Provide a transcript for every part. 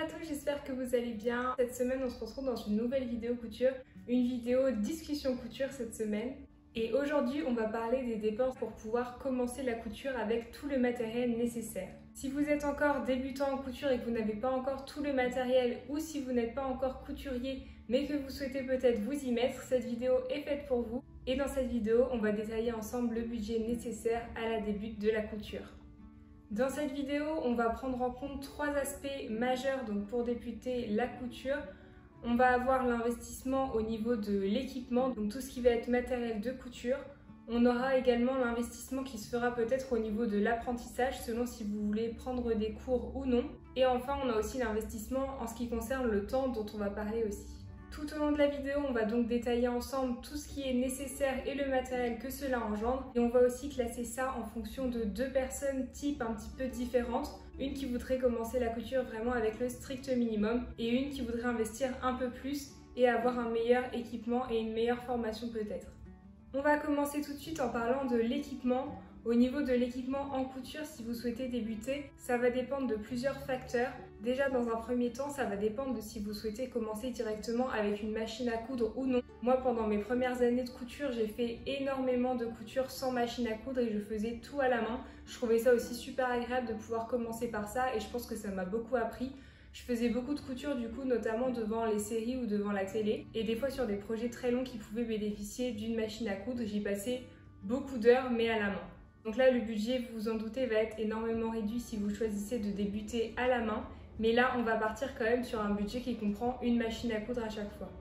à tous, j'espère que vous allez bien. Cette semaine, on se retrouve dans une nouvelle vidéo couture, une vidéo discussion couture cette semaine. Et aujourd'hui, on va parler des dépenses pour pouvoir commencer la couture avec tout le matériel nécessaire. Si vous êtes encore débutant en couture et que vous n'avez pas encore tout le matériel ou si vous n'êtes pas encore couturier mais que vous souhaitez peut-être vous y mettre, cette vidéo est faite pour vous. Et dans cette vidéo, on va détailler ensemble le budget nécessaire à la début de la couture. Dans cette vidéo, on va prendre en compte trois aspects majeurs donc pour débuter la couture. On va avoir l'investissement au niveau de l'équipement, donc tout ce qui va être matériel de couture. On aura également l'investissement qui se fera peut-être au niveau de l'apprentissage, selon si vous voulez prendre des cours ou non. Et enfin, on a aussi l'investissement en ce qui concerne le temps dont on va parler aussi. Tout au long de la vidéo, on va donc détailler ensemble tout ce qui est nécessaire et le matériel que cela engendre. Et on va aussi classer ça en fonction de deux personnes types un petit peu différentes. Une qui voudrait commencer la couture vraiment avec le strict minimum et une qui voudrait investir un peu plus et avoir un meilleur équipement et une meilleure formation peut-être. On va commencer tout de suite en parlant de l'équipement. Au niveau de l'équipement en couture, si vous souhaitez débuter, ça va dépendre de plusieurs facteurs. Déjà, dans un premier temps, ça va dépendre de si vous souhaitez commencer directement avec une machine à coudre ou non. Moi, pendant mes premières années de couture, j'ai fait énormément de couture sans machine à coudre et je faisais tout à la main. Je trouvais ça aussi super agréable de pouvoir commencer par ça et je pense que ça m'a beaucoup appris. Je faisais beaucoup de couture du coup, notamment devant les séries ou devant la télé et des fois sur des projets très longs qui pouvaient bénéficier d'une machine à coudre. J'y passais beaucoup d'heures mais à la main. Donc là, le budget, vous vous en doutez, va être énormément réduit si vous choisissez de débuter à la main. Mais là, on va partir quand même sur un budget qui comprend une machine à coudre à chaque fois.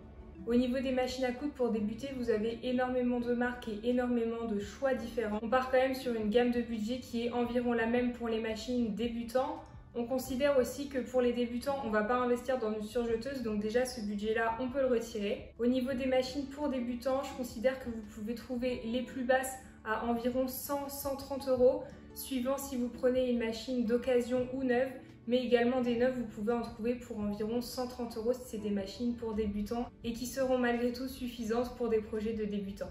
Au niveau des machines à coudre, pour débuter, vous avez énormément de marques et énormément de choix différents. On part quand même sur une gamme de budget qui est environ la même pour les machines débutants. On considère aussi que pour les débutants, on ne va pas investir dans une surjeteuse, donc déjà ce budget-là, on peut le retirer. Au niveau des machines pour débutants, je considère que vous pouvez trouver les plus basses à environ 100-130 €, suivant si vous prenez une machine d'occasion ou neuve, mais également des neuves, vous pouvez en trouver pour environ 130 € si c'est des machines pour débutants et qui seront malgré tout suffisantes pour des projets de débutants.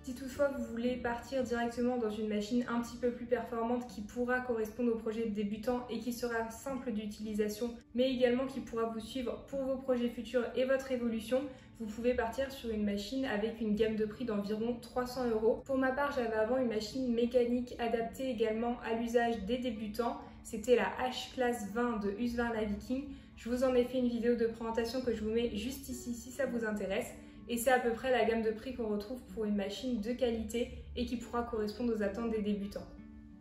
Si toutefois vous voulez partir directement dans une machine un petit peu plus performante qui pourra correspondre au projet de débutant et qui sera simple d'utilisation, mais également qui pourra vous suivre pour vos projets futurs et votre évolution, vous pouvez partir sur une machine avec une gamme de prix d'environ 300 €. Pour ma part, j'avais avant une machine mécanique adaptée également à l'usage des débutants. C'était la H-Class 20 de Husqvarna Viking. Je vous en ai fait une vidéo de présentation que je vous mets juste ici si ça vous intéresse. Et c'est à peu près la gamme de prix qu'on retrouve pour une machine de qualité et qui pourra correspondre aux attentes des débutants.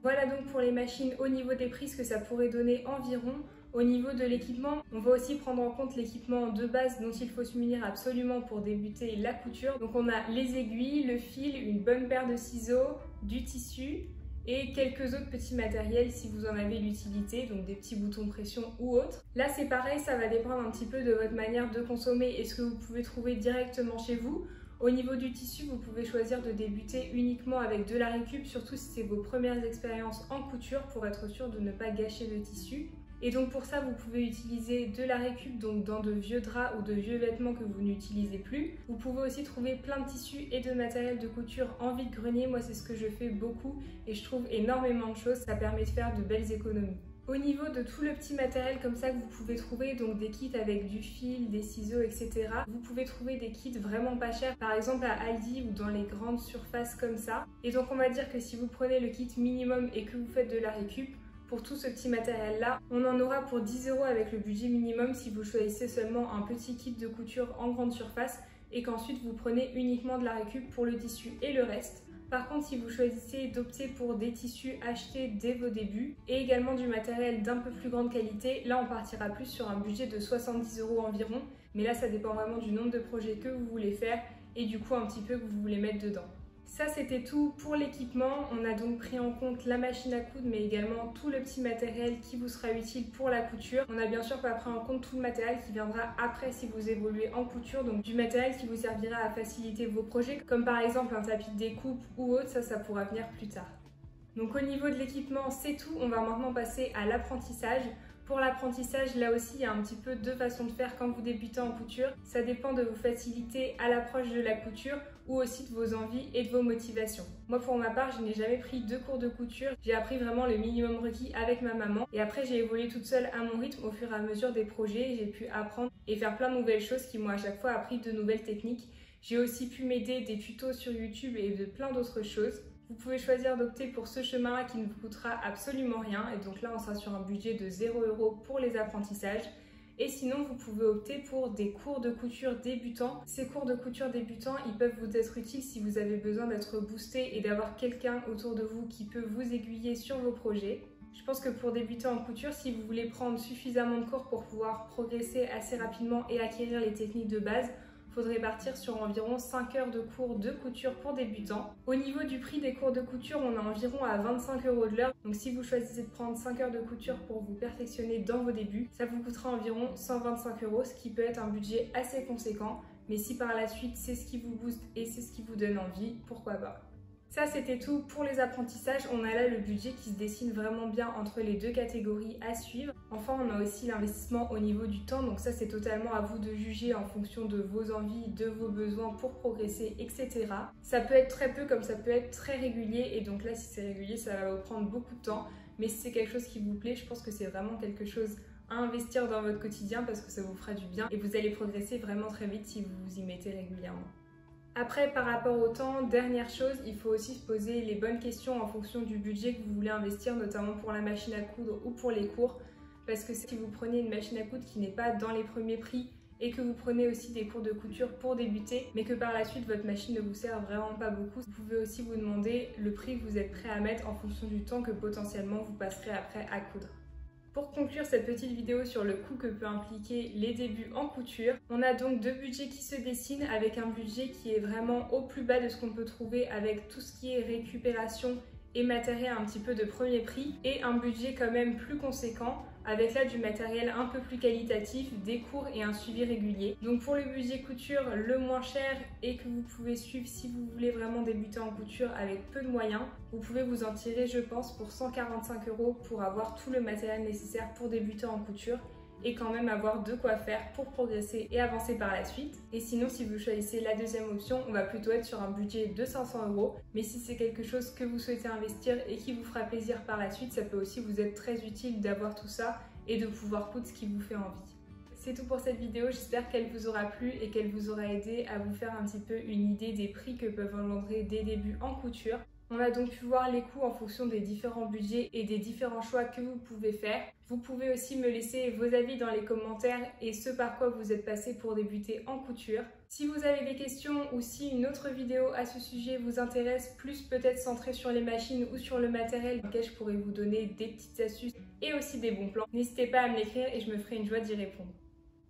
Voilà donc pour les machines au niveau des prix ce que ça pourrait donner environ. Au niveau de l'équipement, on va aussi prendre en compte l'équipement de base dont il faut se munir absolument pour débuter la couture. Donc on a les aiguilles, le fil, une bonne paire de ciseaux, du tissu et quelques autres petits matériels si vous en avez l'utilité, donc des petits boutons pression ou autres. Là c'est pareil, ça va dépendre un petit peu de votre manière de consommer et ce que vous pouvez trouver directement chez vous. Au niveau du tissu, vous pouvez choisir de débuter uniquement avec de la récup, surtout si c'est vos premières expériences en couture pour être sûr de ne pas gâcher le tissu. Et donc pour ça, vous pouvez utiliser de la récup donc dans de vieux draps ou de vieux vêtements que vous n'utilisez plus. Vous pouvez aussi trouver plein de tissus et de matériel de couture en vide-grenier. Moi, c'est ce que je fais beaucoup et je trouve énormément de choses. Ça permet de faire de belles économies. Au niveau de tout le petit matériel comme ça que vous pouvez trouver, donc des kits avec du fil, des ciseaux, etc. Vous pouvez trouver des kits vraiment pas chers, par exemple à Aldi ou dans les grandes surfaces comme ça. Et donc on va dire que si vous prenez le kit minimum et que vous faites de la récup, pour tout ce petit matériel là, on en aura pour 10 € avec le budget minimum si vous choisissez seulement un petit kit de couture en grande surface et qu'ensuite vous prenez uniquement de la récup pour le tissu et le reste. Par contre, si vous choisissez d'opter pour des tissus achetés dès vos débuts et également du matériel d'un peu plus grande qualité, là on partira plus sur un budget de 70 € environ, mais là ça dépend vraiment du nombre de projets que vous voulez faire et du coup un petit peu que vous voulez mettre dedans. Ça c'était tout pour l'équipement, on a donc pris en compte la machine à coudre mais également tout le petit matériel qui vous sera utile pour la couture. On n'a bien sûr pas pris en compte tout le matériel qui viendra après si vous évoluez en couture, donc du matériel qui vous servira à faciliter vos projets comme par exemple un tapis de découpe ou autre, ça pourra venir plus tard. Donc au niveau de l'équipement c'est tout, on va maintenant passer à l'apprentissage. Pour l'apprentissage, là aussi, il y a un petit peu deux façons de faire quand vous débutez en couture. Ça dépend de vos facilités à l'approche de la couture ou aussi de vos envies et de vos motivations. Moi, pour ma part, je n'ai jamais pris de cours de couture. J'ai appris vraiment le minimum requis avec ma maman. Et après, j'ai évolué toute seule à mon rythme au fur et à mesure des projets. J'ai pu apprendre et faire plein de nouvelles choses qui m'ont à chaque fois appris de nouvelles techniques. J'ai aussi pu m'aider des tutos sur YouTube et de plein d'autres choses. Vous pouvez choisir d'opter pour ce chemin-là qui ne vous coûtera absolument rien. Et donc là, on sera sur un budget de 0 € pour les apprentissages. Et sinon, vous pouvez opter pour des cours de couture débutants. Ces cours de couture débutants, ils peuvent vous être utiles si vous avez besoin d'être boosté et d'avoir quelqu'un autour de vous qui peut vous aiguiller sur vos projets. Je pense que pour débuter en couture, si vous voulez prendre suffisamment de cours pour pouvoir progresser assez rapidement et acquérir les techniques de base, il faudrait partir sur environ 5 heures de cours de couture pour débutants. Au niveau du prix des cours de couture, on est environ à 25 € de l'heure. Donc si vous choisissez de prendre 5 heures de couture pour vous perfectionner dans vos débuts, ça vous coûtera environ 125 €, ce qui peut être un budget assez conséquent. Mais si par la suite c'est ce qui vous booste et c'est ce qui vous donne envie, pourquoi pas. Ça, c'était tout pour les apprentissages. On a là le budget qui se dessine vraiment bien entre les deux catégories à suivre. Enfin, on a aussi l'investissement au niveau du temps. Donc ça, c'est totalement à vous de juger en fonction de vos envies, de vos besoins pour progresser, etc. Ça peut être très peu comme ça peut être très régulier. Et donc là, si c'est régulier, ça va vous prendre beaucoup de temps. Mais si c'est quelque chose qui vous plaît, je pense que c'est vraiment quelque chose à investir dans votre quotidien parce que ça vous fera du bien. Et vous allez progresser vraiment très vite si vous vous y mettez régulièrement. Après, par rapport au temps, dernière chose, il faut aussi se poser les bonnes questions en fonction du budget que vous voulez investir, notamment pour la machine à coudre ou pour les cours. Parce que si vous prenez une machine à coudre qui n'est pas dans les premiers prix et que vous prenez aussi des cours de couture pour débuter, mais que par la suite votre machine ne vous sert vraiment pas beaucoup, vous pouvez aussi vous demander le prix que vous êtes prêt à mettre en fonction du temps que potentiellement vous passerez après à coudre. Pour conclure cette petite vidéo sur le coût que peut impliquer les débuts en couture, on a donc deux budgets qui se dessinent avec un budget qui est vraiment au plus bas de ce qu'on peut trouver avec tout ce qui est récupération et matériel un petit peu de premier prix et un budget quand même plus conséquent avec là du matériel un peu plus qualitatif, des cours et un suivi régulier. Donc pour le budget couture, le moins cher et que vous pouvez suivre si vous voulez vraiment débuter en couture avec peu de moyens, vous pouvez vous en tirer je pense pour 145 € pour avoir tout le matériel nécessaire pour débuter en couture et quand même avoir de quoi faire pour progresser et avancer par la suite. Et sinon, si vous choisissez la deuxième option, on va plutôt être sur un budget de 500 €. Mais si c'est quelque chose que vous souhaitez investir et qui vous fera plaisir par la suite, ça peut aussi vous être très utile d'avoir tout ça et de pouvoir coudre ce qui vous fait envie. C'est tout pour cette vidéo, j'espère qu'elle vous aura plu et qu'elle vous aura aidé à vous faire un petit peu une idée des prix que peuvent engendrer des débuts en couture. On a donc pu voir les coûts en fonction des différents budgets et des différents choix que vous pouvez faire. Vous pouvez aussi me laisser vos avis dans les commentaires et ce par quoi vous êtes passé pour débuter en couture. Si vous avez des questions ou si une autre vidéo à ce sujet vous intéresse, plus peut-être centrée sur les machines ou sur le matériel, dans lequel je pourrais vous donner des petites astuces et aussi des bons plans, n'hésitez pas à me l'écrire et je me ferai une joie d'y répondre.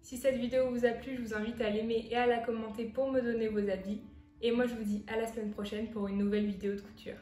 Si cette vidéo vous a plu, je vous invite à l'aimer et à la commenter pour me donner vos avis. Et moi je vous dis à la semaine prochaine pour une nouvelle vidéo de couture.